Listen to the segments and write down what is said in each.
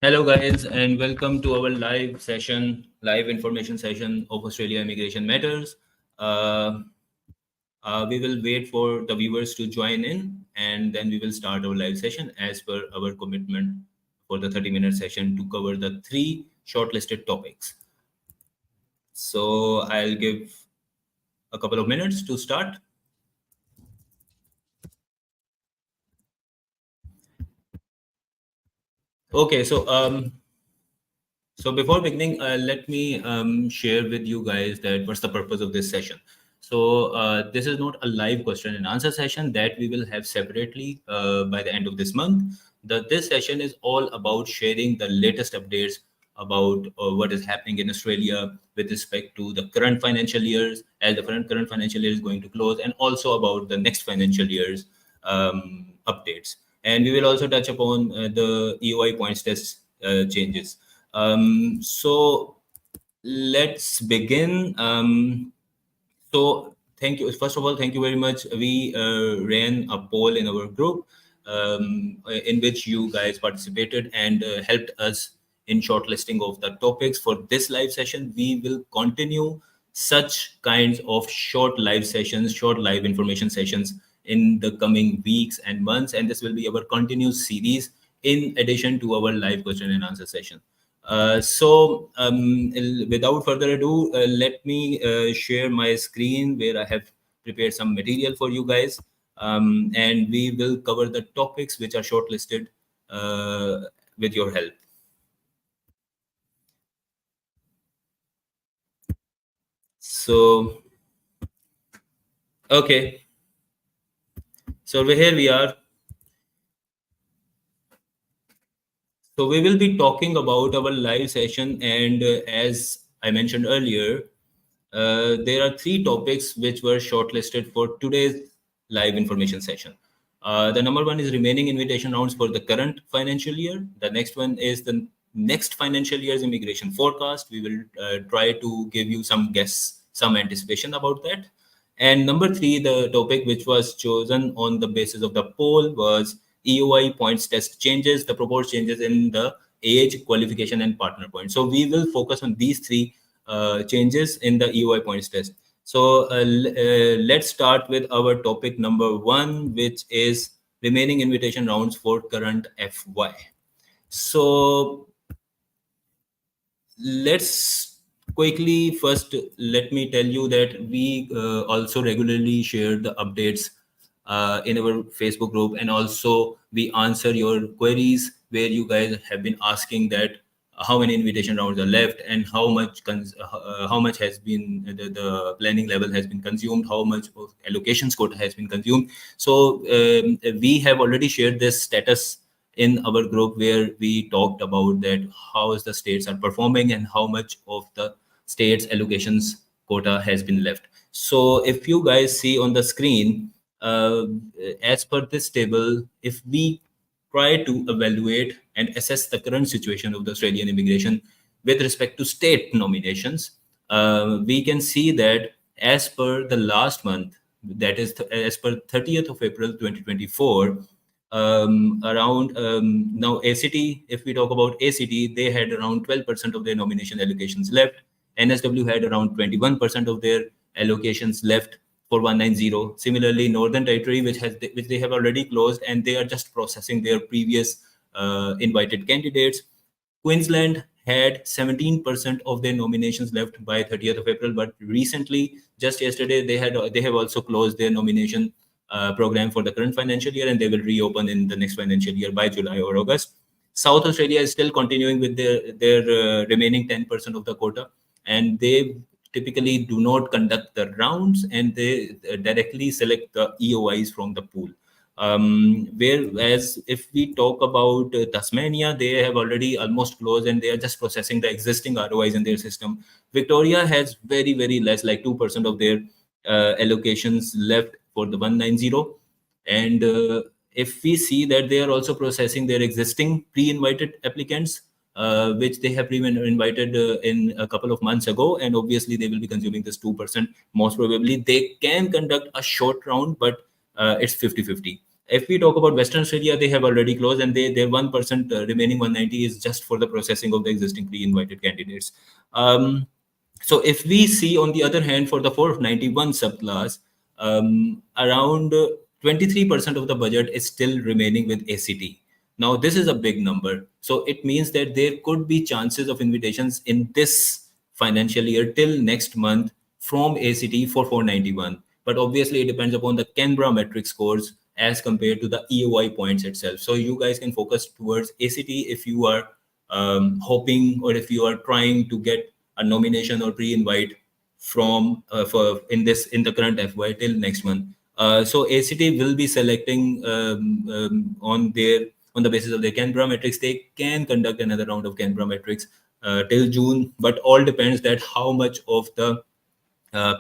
Hello, guys, and welcome to our live session, live information session of Australia Immigration Matters. Uh, we will wait for the viewers to join in, and then we will start our live session as per our commitment for the 30-minute session to cover the three shortlisted topics. So I'll give a couple of minutes to start. Okay, so before beginning, let me share with you guys that what's the purpose of this session. So this is not a live question and answer session that we will have separately by the end of this month. This session is all about sharing the latest updates about what is happening in Australia with respect to the current financial years, as the current financial year is going to close, and also about the next financial year's updates. And we will also touch upon the EOI points test changes. So let's begin. So thank you. First of all, thank you very much. We ran a poll in our group in which you guys participated and helped us in shortlisting of the topics for this live session. We will continue such kinds of short live sessions, short live information sessions in the coming weeks and months, and this will be our continuous series in addition to our live question and answer session. Without further ado, let me share my screen where I have prepared some material for you guys, and we will cover the topics which are shortlisted with your help. So, okay. So here we are. So we will be talking about our live session, and as I mentioned earlier, there are three topics which were shortlisted for today's live information session. The number one is remaining invitation rounds for the current financial year. The next one is the next financial year's immigration forecast. We will try to give you some guess, some anticipation about that. And number three, the topic which was chosen on the basis of the poll was EOI points test changes, the proposed changes in the age, qualification, and partner points. So we will focus on these three changes in the EOI points test. So let's start with our topic number one, which is remaining invitation rounds for current FY. So let's quickly first let me tell you that we also regularly share the updates in our Facebook group, and also we answer your queries where you guys have been asking that how many invitation rounds are left and how much has been the planning level has been consumed, how much of allocations quota has been consumed. So we have already shared this status in our group where we talked about that how is the states are performing and how much of the states allocations quota has been left. So if you guys see on the screen, as per this table, if we try to evaluate and assess the current situation of the Australian immigration with respect to state nominations, we can see that as per the last month, that is as per 30th of April 2024, around now ACT, if we talk about ACT, they had around 12% of their nomination allocations left. NSW had around 21% of their allocations left for 190. Similarly, Northern Territory, which they have already closed and they are just processing their previous invited candidates. Queensland had 17% of their nominations left by 30th of April, but recently, just yesterday, they have also closed their nomination program for the current financial year, and they will reopen in the next financial year by July or August. South Australia is still continuing with their remaining 10% of the quota, and they typically do not conduct the rounds, and they directly select the EOIs from the pool. Whereas if we talk about Tasmania, they have already almost closed and they are just processing the existing ROIs in their system. Victoria has very, very less, like 2% of their allocations left for the 190. And if we see that they are also processing their existing pre-invited applicants, which they have pre-invited in a couple of months ago, and obviously they will be consuming this 2%. Most probably they can conduct a short round, but it's 50-50. If we talk about Western Australia, they have already closed, and their 1% remaining 190 is just for the processing of the existing pre-invited candidates. So if we see, on the other hand, for the 491 subclass, around 23% of the budget is still remaining with ACT. Now, this is a big number. So it means that there could be chances of invitations in this financial year till next month from ACT for 491. But obviously, it depends upon the Canberra metric scores as compared to the EOI points itself. So you guys can focus towards ACT if you are hoping, or if you are trying to get a nomination or pre-invite from for in the current FY till next month. So ACT will be selecting on the basis of their Canberra metrics. They can conduct another round of Canberra metrics till June, but all depends that how much of the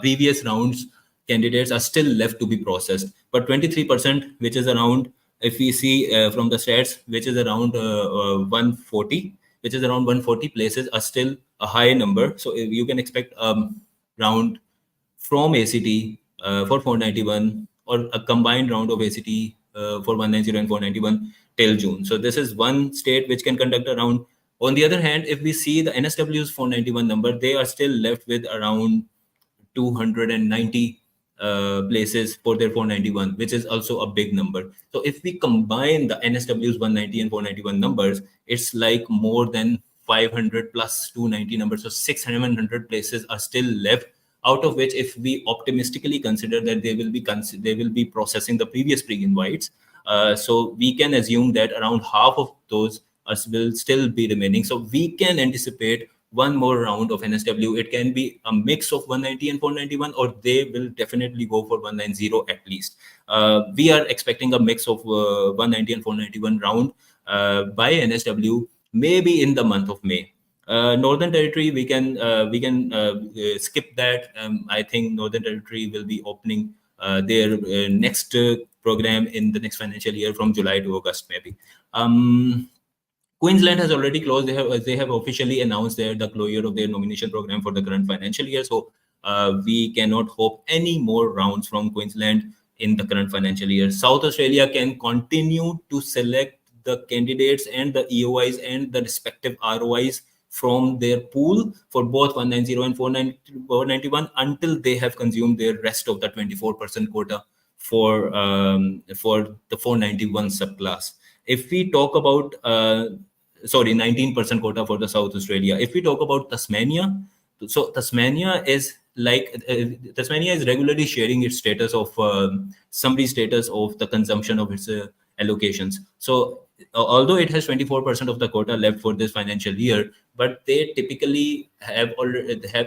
previous rounds candidates are still left to be processed. But 23%, which is around, if we see from the stats, which is around 140, which is around 140 places, are still a high number. So you can expect round from ACT for 491, or a combined round of ACT for 190 and 491 till June. So this is one state which can conduct a round. On the other hand, if we see the NSW's 491 number, they are still left with around 290 places for their 491, which is also a big number. So if we combine the NSW's 190 and 491 numbers, it's like more than 500 plus 290 numbers. So 600 places are still left, out of which, if we optimistically consider that they will be processing the previous pre-invites, so we can assume that around half of those will still be remaining. So we can anticipate one more round of NSW. It can be a mix of 190 and 491, or they will definitely go for 190 at least. We are expecting a mix of 190 and 491 round by NSW, maybe in the month of May. Northern Territory, we can skip that. I think Northern Territory will be opening their next program in the next financial year from July to August, maybe. Queensland has already closed. They have officially announced the closure of their nomination program for the current financial year. So we cannot hope any more rounds from Queensland in the current financial year. South Australia can continue to select the candidates and the EOIs and the respective ROIs from their pool for both 190 and 491 until they have consumed their rest of the 24% quota for the 491 subclass. If we talk about 19% quota for the South Australia. If we talk about Tasmania, so Tasmania is regularly sharing its status of summary status of the consumption of its allocations. So although it has 24% of the quota left for this financial year, but they typically have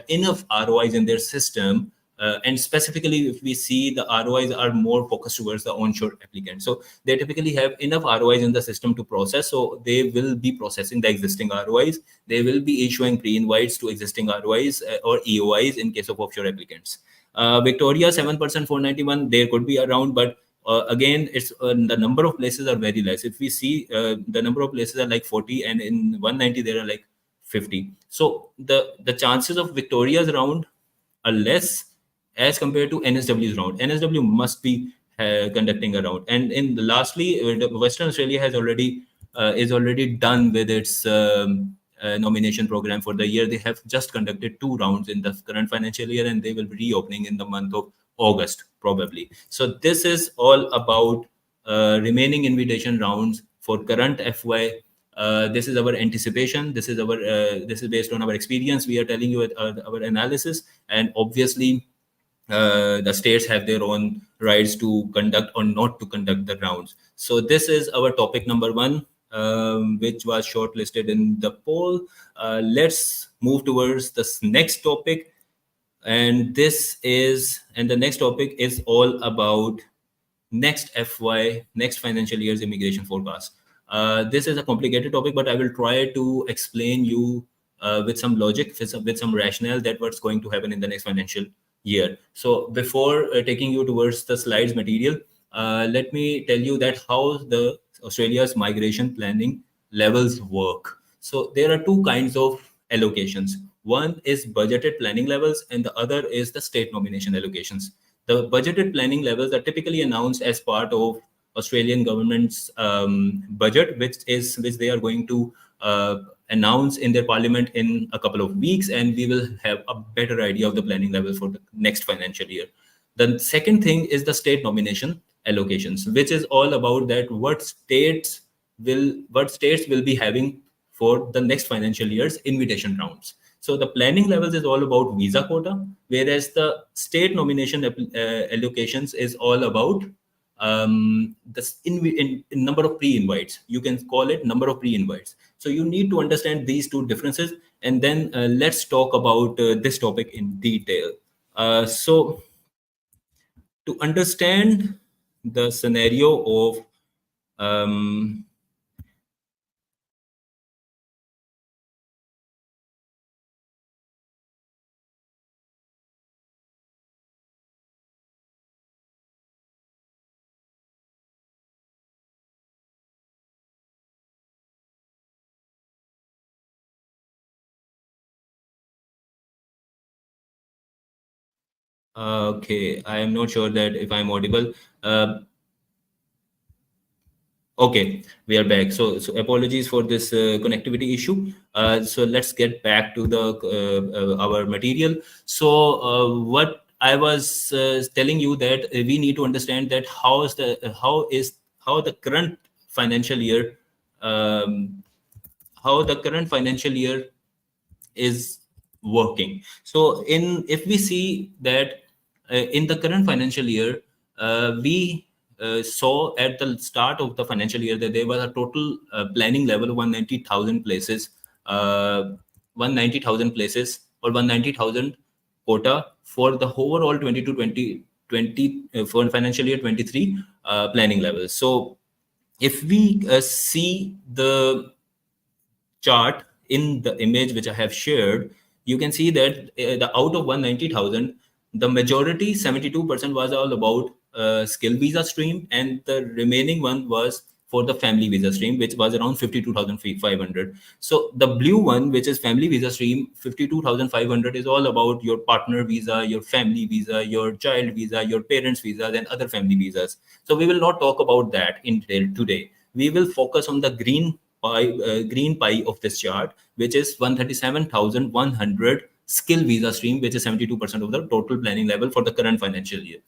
enough ROIs in their system. And specifically, if we see, the ROIs are more focused towards the onshore applicants. So they typically have enough ROIs in the system to process. So they will be processing the existing ROIs. They will be issuing pre-invites to existing ROIs or EOIs in case of offshore applicants. Victoria, 7%, 491, there could be around, but again, it's the number of places are very less. If we see, the number of places are like 40, and in 190 there are like 50. So the chances of Victoria's round are less as compared to NSW's round. NSW must be conducting a round. And lastly, Western Australia is already done with its nomination program for the year. They have just conducted 2 rounds in the current financial year, and they will be reopening in the month of August probably. So this is all about remaining invitation rounds for current FY. This is our anticipation. This is based on our experience. We are telling you our analysis, and obviously the states have their own rights to conduct or not to conduct the rounds. So this is our topic number 1, which was shortlisted in the poll. Let's move towards this next topic. And the next topic is all about next FY, next financial year's immigration forecast. This is a complicated topic, but I will try to explain you with some logic, with some rationale, that what's going to happen in the next financial year. So before taking you towards the slides material, let me tell you that how the Australia's migration planning levels work. So there are 2 kinds of allocations. One is budgeted planning levels, and the other is the state nomination allocations. The budgeted planning levels are typically announced as part of Australian government's budget, which they are going to announce in their parliament in a couple of weeks, and we will have a better idea of the planning level for the next financial year. The second thing is the state nomination allocations, which is all about that what states will be having for the next financial year's invitation rounds. So the planning levels is all about visa quota, whereas the state nomination allocations is all about in number of pre-invites. You can call it number of pre-invites. So you need to understand these two differences, and then let's talk about this topic in detail. So to understand the scenario of um, okay, I am not sure that if I'm audible. Uh, Okay, we are back. So apologies for this connectivity issue. So let's get back to the our material. So what I was telling you that we need to understand that how the current financial year um, how the current financial year is working. So in if we see that in the current financial year, we saw at the start of the financial year that there was a total planning level of 190,000 places, 190,000 places or 190,000 quota for the overall 20 to 2020 for financial year 23 planning levels. So if we see the chart in the image which I have shared, you can see that the out of 190,000, the majority 72% was all about skill visa stream, and the remaining one was for the family visa stream, which was around 52,500. So the blue one, which is family visa stream, 52,500 is all about your partner visa, your family visa, your child visa, your parents visas, and other family visas. So we will not talk about that in detail today. We will focus on the green pie of this chart, which is 137,100 skill visa stream, which is 72% of the total planning level for the current financial year.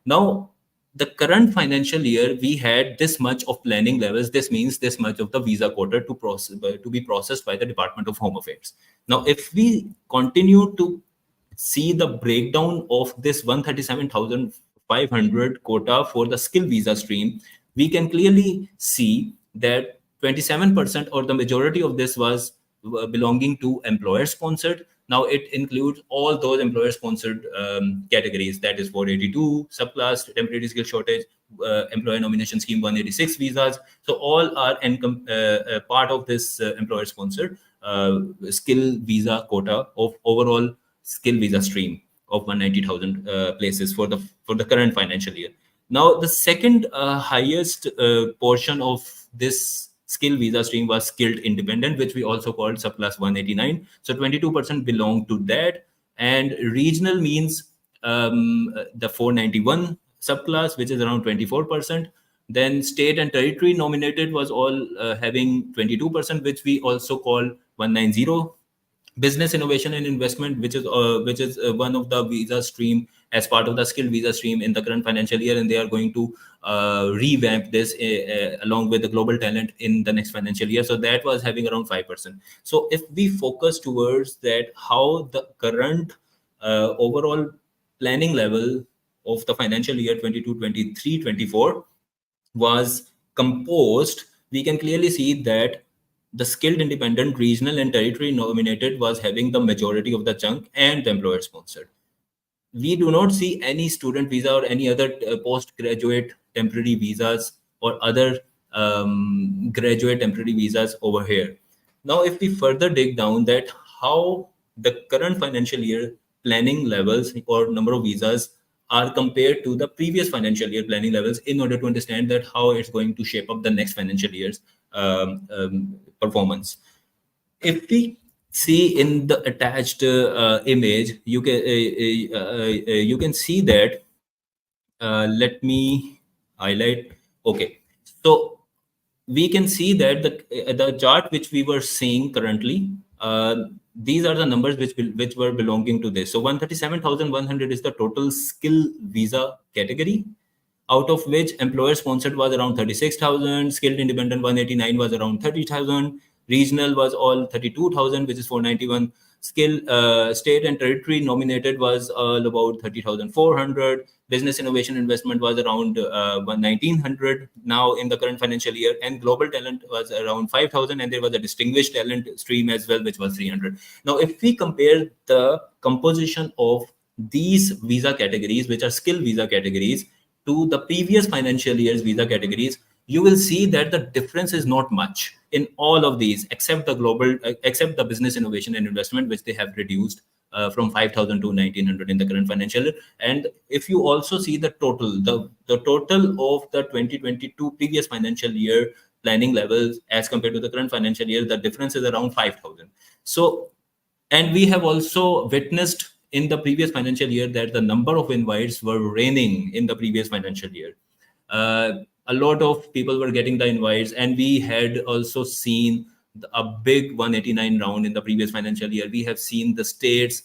Now, the current financial year, we had this much of planning levels. This means this much of the visa quota to be processed by the Department of Home Affairs. Now, if we continue to see the breakdown of this 137,500 quota for the skill visa stream, we can clearly see that 27% or the majority of this was belonging to employer sponsored. Now it includes all those employer sponsored categories, that is 482 subclass, temporary skill shortage, employer nomination scheme 186 visas. So all are part of this employer sponsored skill visa quota of overall skill visa stream of 190,000 places for the current financial year. Now, the second highest portion of this skill visa stream was skilled independent, which we also called subclass 189. So 22% belong to that. And regional means the 491 subclass, which is around 24%. Then state and territory nominated was all having 22%, which we also call 190. Business innovation and investment, which is one of the visa stream as part of the skill visa stream in the current financial year, and they are going to revamp this along with the global talent in the next financial year. So that was having around 5%. So if we focus towards that, how the current overall planning level of the financial year 22, 23, 24 was composed, we can clearly see that the skilled independent, regional, and territory nominated was having the majority of the chunk, and the employer sponsored. We do not see any student visa or any other postgraduate temporary visas or other graduate temporary visas over here. Now, if we further dig down that how the current financial year planning levels or number of visas are compared to the previous financial year planning levels, in order to understand that how it's going to shape up the next financial year's performance. If we see in the attached image, you can see that let me highlight. Okay. So we can see that the chart which we were seeing currently, these are the numbers which were belonging to this. So 137,100 is the total skill visa category, out of which employer sponsored was around 36,000, skilled independent 189 was around 30,000, regional was all 32,000, which is 491. Skill state and territory nominated was all about 30,400. Business innovation investment was around 1,900 now in the current financial year, and global talent was around 5,000, and there was a distinguished talent stream as well, which was 300. Now, if we compare the composition of these visa categories, which are skill visa categories, to the previous financial year's visa categories, you will see that the difference is not much in all of these, except the business innovation and investment, which they have reduced from 5,000 to 1,900 in the current financial year. And if you also see the total, the total of the 2022 previous financial year planning levels as compared to the current financial year, the difference is around 5,000. So, and we have also witnessed in the previous financial year that the number of invites were raining in the previous financial year. A lot of people were getting the invites, and we had also seen a big 189 round in the previous financial year. We have seen the states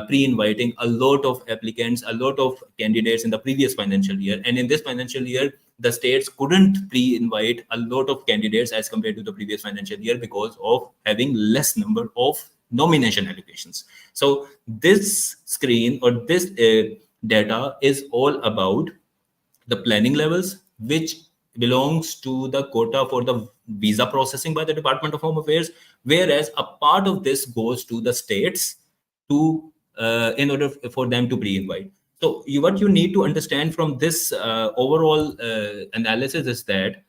pre-inviting a lot of applicants, a lot of candidates in the previous financial year. And in this financial year, the states couldn't pre-invite a lot of candidates as compared to the previous financial year because of having less number of nomination allocations. So this screen or this data is all about the planning levels, which belongs to the quota for the visa processing by the Department of Home Affairs, whereas a part of this goes to the states to in order for them to pre-invite. So what you need to understand from this overall analysis is that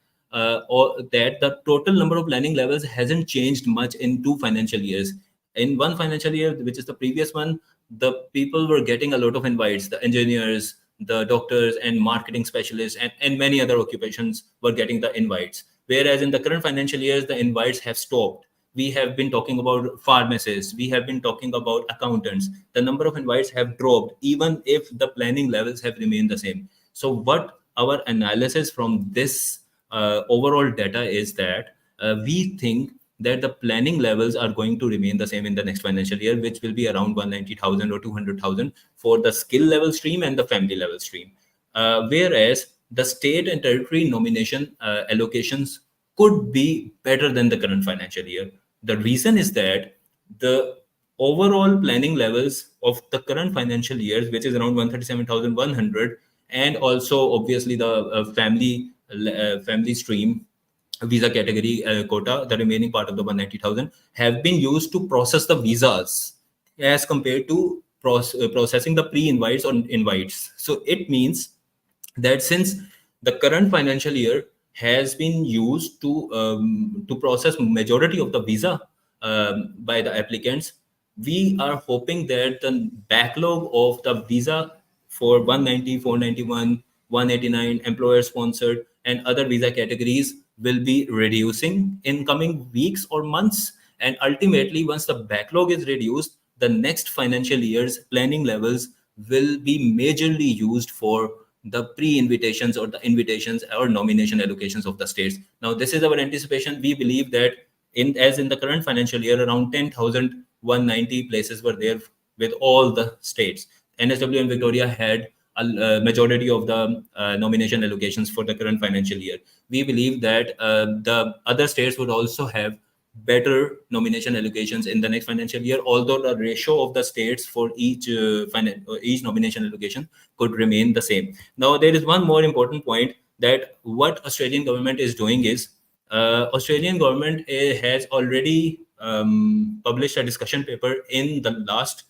or that the total number of planning levels hasn't changed much in 2 financial years. In one financial year, which is the previous one, the people were getting a lot of invites. The engineers, the doctors, and marketing specialists, and many other occupations were getting the invites. Whereas in the current financial years, the invites have stopped. We have been talking about pharmacists, we have been talking about accountants. The number of invites have dropped, even if the planning levels have remained the same. So, what our analysis from this overall data is that we think that the planning levels are going to remain the same in the next financial year, which will be around 190,000 or 200,000 for the skill level stream and the family level stream. Whereas the state and territory nomination allocations could be better than the current financial year. The reason is that the overall planning levels of the current financial year, which is around 137,100, and also obviously the family stream visa category quota, the remaining part of the 190,000, have been used to process the visas as compared to processing the pre-invites or invites. So it means that since the current financial year has been used to process majority of the visa by the applicants, we are hoping that the backlog of the visa for 190, 491, 189 employer sponsored and other visa categories will be reducing in coming weeks or months. And ultimately, once the backlog is reduced, the next financial year's planning levels will be majorly used for the pre-invitations or the invitations or nomination allocations of the states. Now, this is our anticipation. We believe that in the current financial year, around 10,190 places were there with all the states. NSW and Victoria had a majority of the nomination allocations for the current financial year. We believe that the other states would also have better nomination allocations in the next financial year, although the ratio of the states for each nomination allocation could remain the same. Now, there is one more important point, that what Australian government is doing is Australian government has already published a discussion paper in the last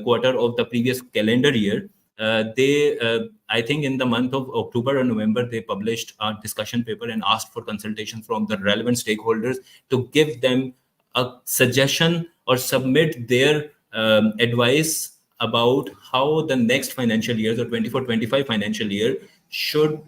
quarter of the previous calendar year. I think in the month of October or November, they published a discussion paper and asked for consultation from the relevant stakeholders to give them a suggestion or submit their advice about how the next financial year, the 24-25 financial year, should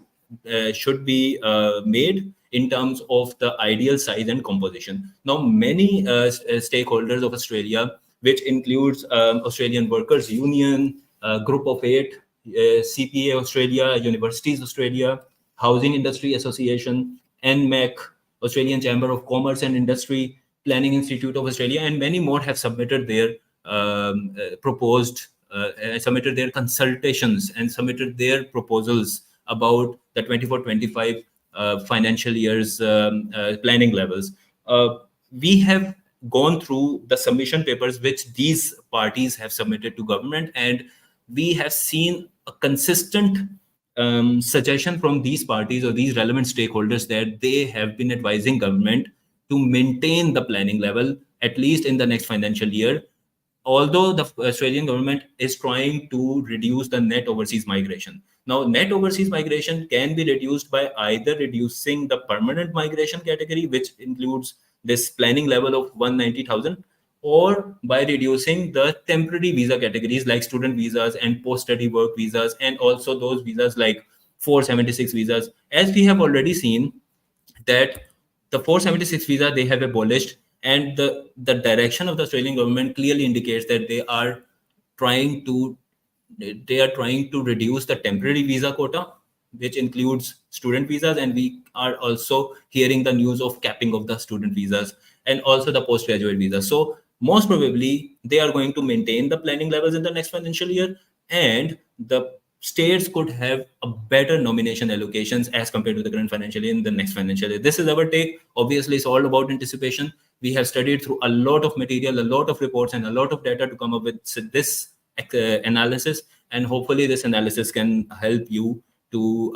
be made in terms of the ideal size and composition. Now, many stakeholders of Australia, which includes Australian Workers Union, Group of Eight, CPA Australia, Universities Australia, Housing Industry Association, NMAC, Australian Chamber of Commerce and Industry, Planning Institute of Australia, and many more have submitted their submitted their consultations and submitted their proposals about the 24-25 financial year's planning levels. We have gone through the submission papers which these parties have submitted to government, and we have seen a consistent suggestion from these parties or these relevant stakeholders that they have been advising government to maintain the planning level at least in the next financial year, although the Australian government is trying to reduce the net overseas migration. Now, net overseas migration can be reduced by either reducing the permanent migration category, which includes this planning level of 190,000, or by reducing the temporary visa categories like student visas and post-study work visas, and also those visas like 476 visas. As we have already seen, that the 476 visa they have abolished, and the direction of the Australian government clearly indicates that trying to they are trying to reduce the temporary visa quota, which includes student visas, and we are also hearing the news of capping of the student visas and also the postgraduate visas. So most probably they are going to maintain the planning levels in the next financial year, and the states could have a better nomination allocations as compared to the current financial year in the next financial year. This is our take. Obviously, it's all about anticipation. We have studied through a lot of material, a lot of reports, and a lot of data to come up with this analysis, and hopefully this analysis can help you to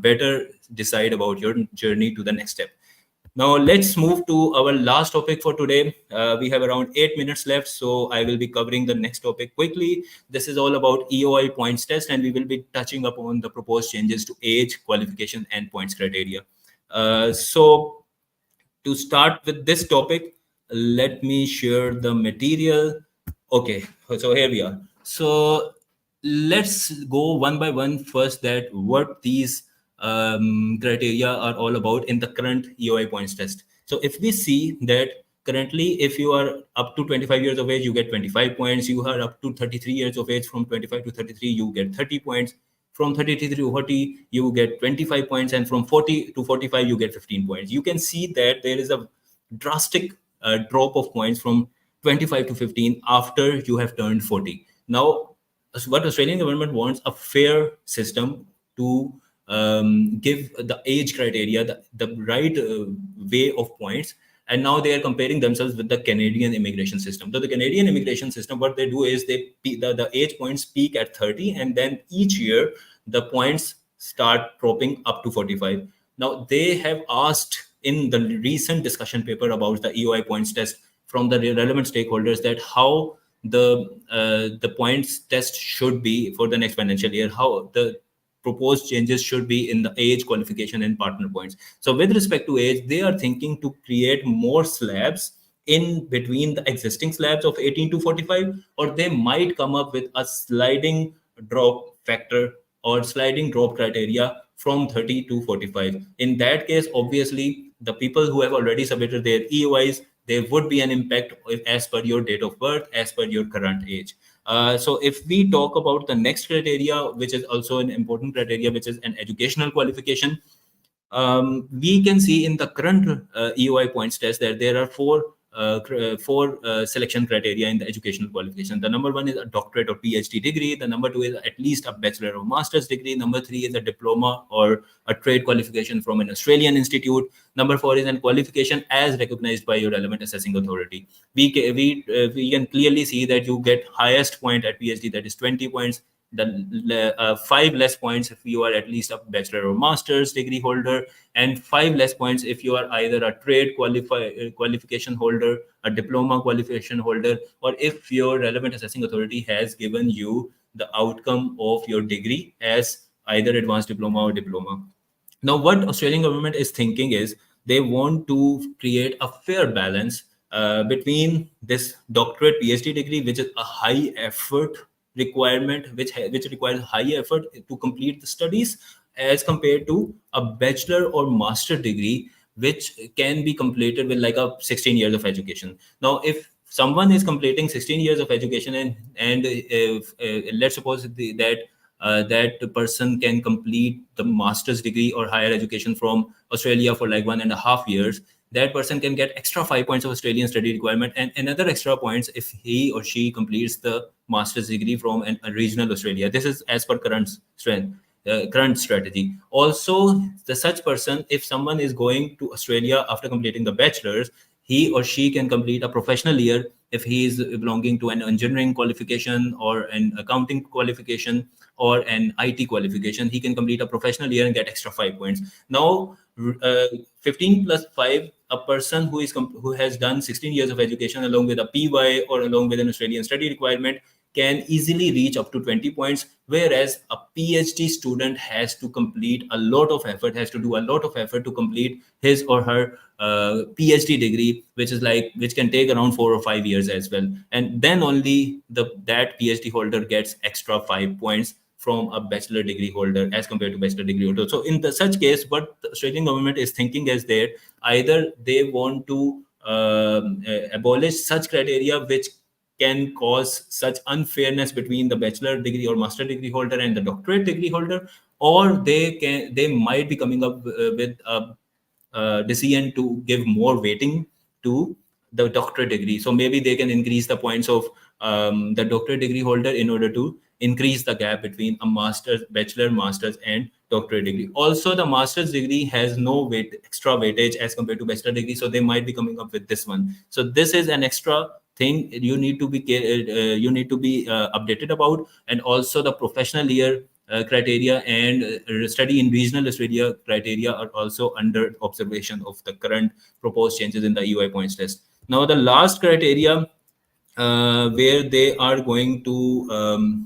better decide about your journey to the next step. Now let's move to our last topic for today. We have around 8 minutes left, so I will be covering the next topic quickly. This is all about EOI points test, and we will be touching upon the proposed changes to age, qualification, and points criteria. So to start with this topic, let me share the material. Okay, so here we are. So let's go one by one first, that what these criteria are all about in the current EOI points test. So if we see that currently, if you are up to 25 years of age, you get 25 points. You are up to 33 years of age, from 25 to 33, you get 30 points. From 33 to 40, you get 25 points. And from 40 to 45, you get 15 points. You can see that there is a drastic drop of points from 25 to 15 after you have turned 40. Now, what Australian government wants a fair system to give the age criteria the right way of points, and now they are comparing themselves with the Canadian immigration system. So the Canadian immigration system, what they do is the age points peak at 30, and then each year the points start dropping up to 45. Now they have asked in the recent discussion paper about the EOI points test from the relevant stakeholders that how the points test should be for the next financial year, how the proposed changes should be in the age, qualification, and partner points. So with respect to age, they are thinking to create more slabs in between the existing slabs of 18 to 45, or they might come up with a sliding drop factor or sliding drop criteria from 30 to 45. In that case, obviously, the people who have already submitted their EOIs, there would be an impact as per your date of birth, as per your current age. So if we talk about the next criteria, which is also an important criteria, which is an educational qualification, we can see in the current EOI points test that there are four selection criteria in the educational qualification. The number one is a doctorate or PhD degree. The number two is at least a bachelor or master's degree. Number three is a diploma or a trade qualification from an Australian institute. Number four is a qualification as recognized by your relevant assessing authority. We can clearly see that you get highest point at PhD, that is 20 points. The 5 less points if you are at least a bachelor or master's degree holder, and 5 less points if you are either a trade qualification holder, a diploma qualification holder, or if your relevant assessing authority has given you the outcome of your degree as either advanced diploma or diploma. Now, what Australian government is thinking is they want to create a fair balance between this doctorate PhD degree, which is a high effort requirement, which requires high effort to complete the studies, as compared to a bachelor or master degree, which can be completed with like a 16 years of education. Now, if someone is completing 16 years of education and let's suppose that that person can complete the master's degree or higher education from Australia for like 1.5 years, that person can get extra 5 points of Australian study requirement and another extra points if he or she completes the master's degree from a regional Australia. This is as per current strength. Current strategy. Also, the such person, if someone is going to Australia after completing the bachelor's, he or she can complete a professional year if he is belonging to an engineering qualification or an accounting qualification or an IT qualification. He can complete a professional year and get extra 5 points. Now, 15 plus 5, a person who has done 16 years of education along with a PY or along with an Australian study requirement can easily reach up to 20 points, whereas a PhD student has to complete a lot of effort, has to do a lot of effort to complete his or her PhD degree, which can take around 4 or 5 years as well, and then only that PhD holder gets extra 5 points from a bachelor degree holder as compared to bachelor degree holder. So in such case, what the Australian government is thinking is that either they want to abolish such criteria which can cause such unfairness between the bachelor degree or master degree holder and the doctorate degree holder, or they might be coming up with a decision to give more weighting to the doctorate degree. So maybe they can increase the points of the doctorate degree holder in order to increase the gap between a master's, bachelor, master's, and doctorate degree. Also, the master's degree has no extra weightage as compared to bachelor degree, so they might be coming up with this one. So this is an extra thing you need to be updated about. And also the professional year criteria and study in regional Australia criteria are also under observation of the current proposed changes in the EY points test. Now, the last criteria where they are going to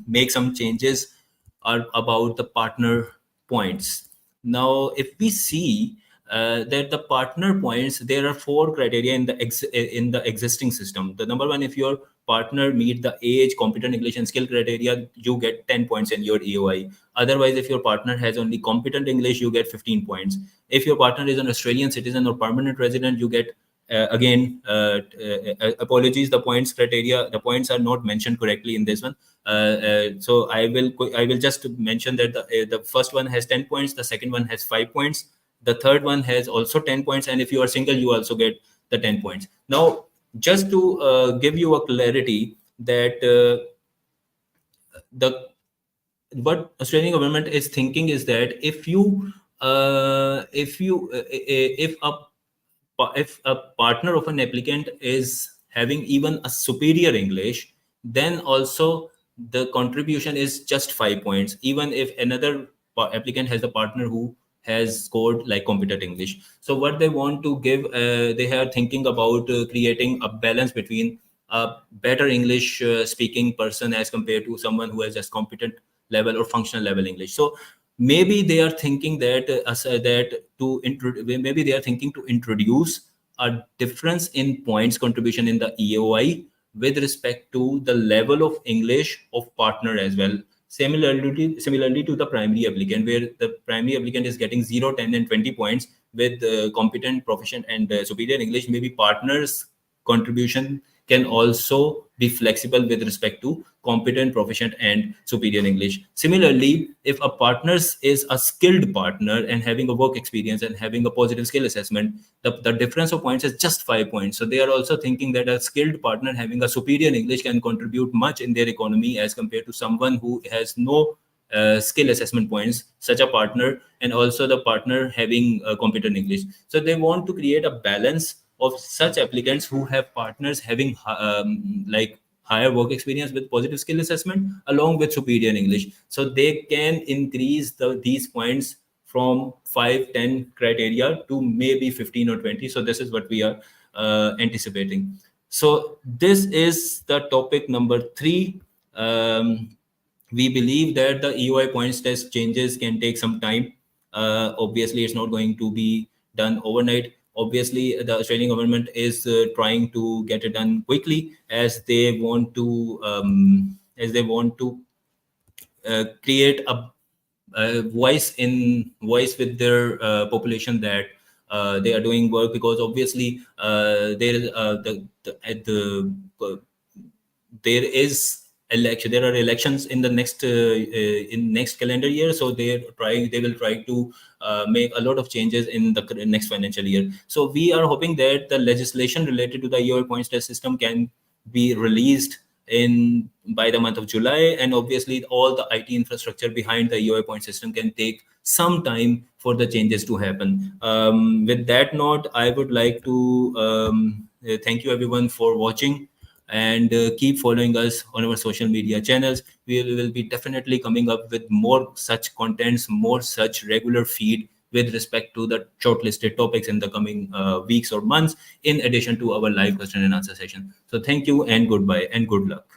make some changes are about the partner points. Now, if we see that the partner points, there are four criteria in the existing system. The number one, if your partner meet the age, competent English, and skill criteria, you get 10 points in your EOI. Otherwise, if your partner has only competent English, you get 15 points. If your partner is an Australian citizen or permanent resident, you get apologies, the points criteria, the points are not mentioned correctly in this one. So I will just mention that the first one has 10 points, the second one has 5 points, the third one has also 10 points, and if you are single, you also get the 10 points. Now, just to give you a clarity that the what Australian government is thinking is that if a partner of an applicant is having even a superior English, then also the contribution is just 5 points, even if another applicant has a partner who has scored like competent English. So what they want to give, they are thinking about creating a balance between a better English speaking person as compared to someone who has just competent level or functional level English. So maybe they are thinking that maybe they are thinking to introduce a difference in points contribution in the EOI with respect to the level of English of partner as well. Similarly to the primary applicant, where the primary applicant is getting 0, 10, and 20 points with competent, proficient, and superior English, maybe partners contribution can also be flexible with respect to competent, proficient, and superior English. Similarly, if a partner is a skilled partner and having a work experience and having a positive skill assessment, the difference of points is just 5 points. So they are also thinking that a skilled partner having a superior English can contribute much in their economy as compared to someone who has no skill assessment points, such a partner, and also the partner having competent English. So they want to create a balance of such applicants who have partners having like higher work experience with positive skill assessment along with superior English, so they can increase these points from 5, 10 criteria to maybe 15 or 20. So this is what we are anticipating. So this is the topic number 3. We believe that the EOI points test changes can take some time. Obviously, it's not going to be done overnight. Obviously, the Australian government is trying to get it done quickly, as they want to create a voice with their population that they are doing work, because obviously there is election, there are elections in the next in next calendar year, so they will try to make a lot of changes in the next financial year. So we are hoping that the legislation related to the EOI points test system can be released in by the month of July, and obviously all the IT infrastructure behind the EOI point system can take some time for the changes to happen. With that note, I would like to thank you everyone for watching, and keep following us on our social media channels. We will be definitely coming up with more such contents, more such regular feed with respect to the shortlisted topics in the coming weeks or months, in addition to our live question and answer session. So thank you and goodbye and good luck.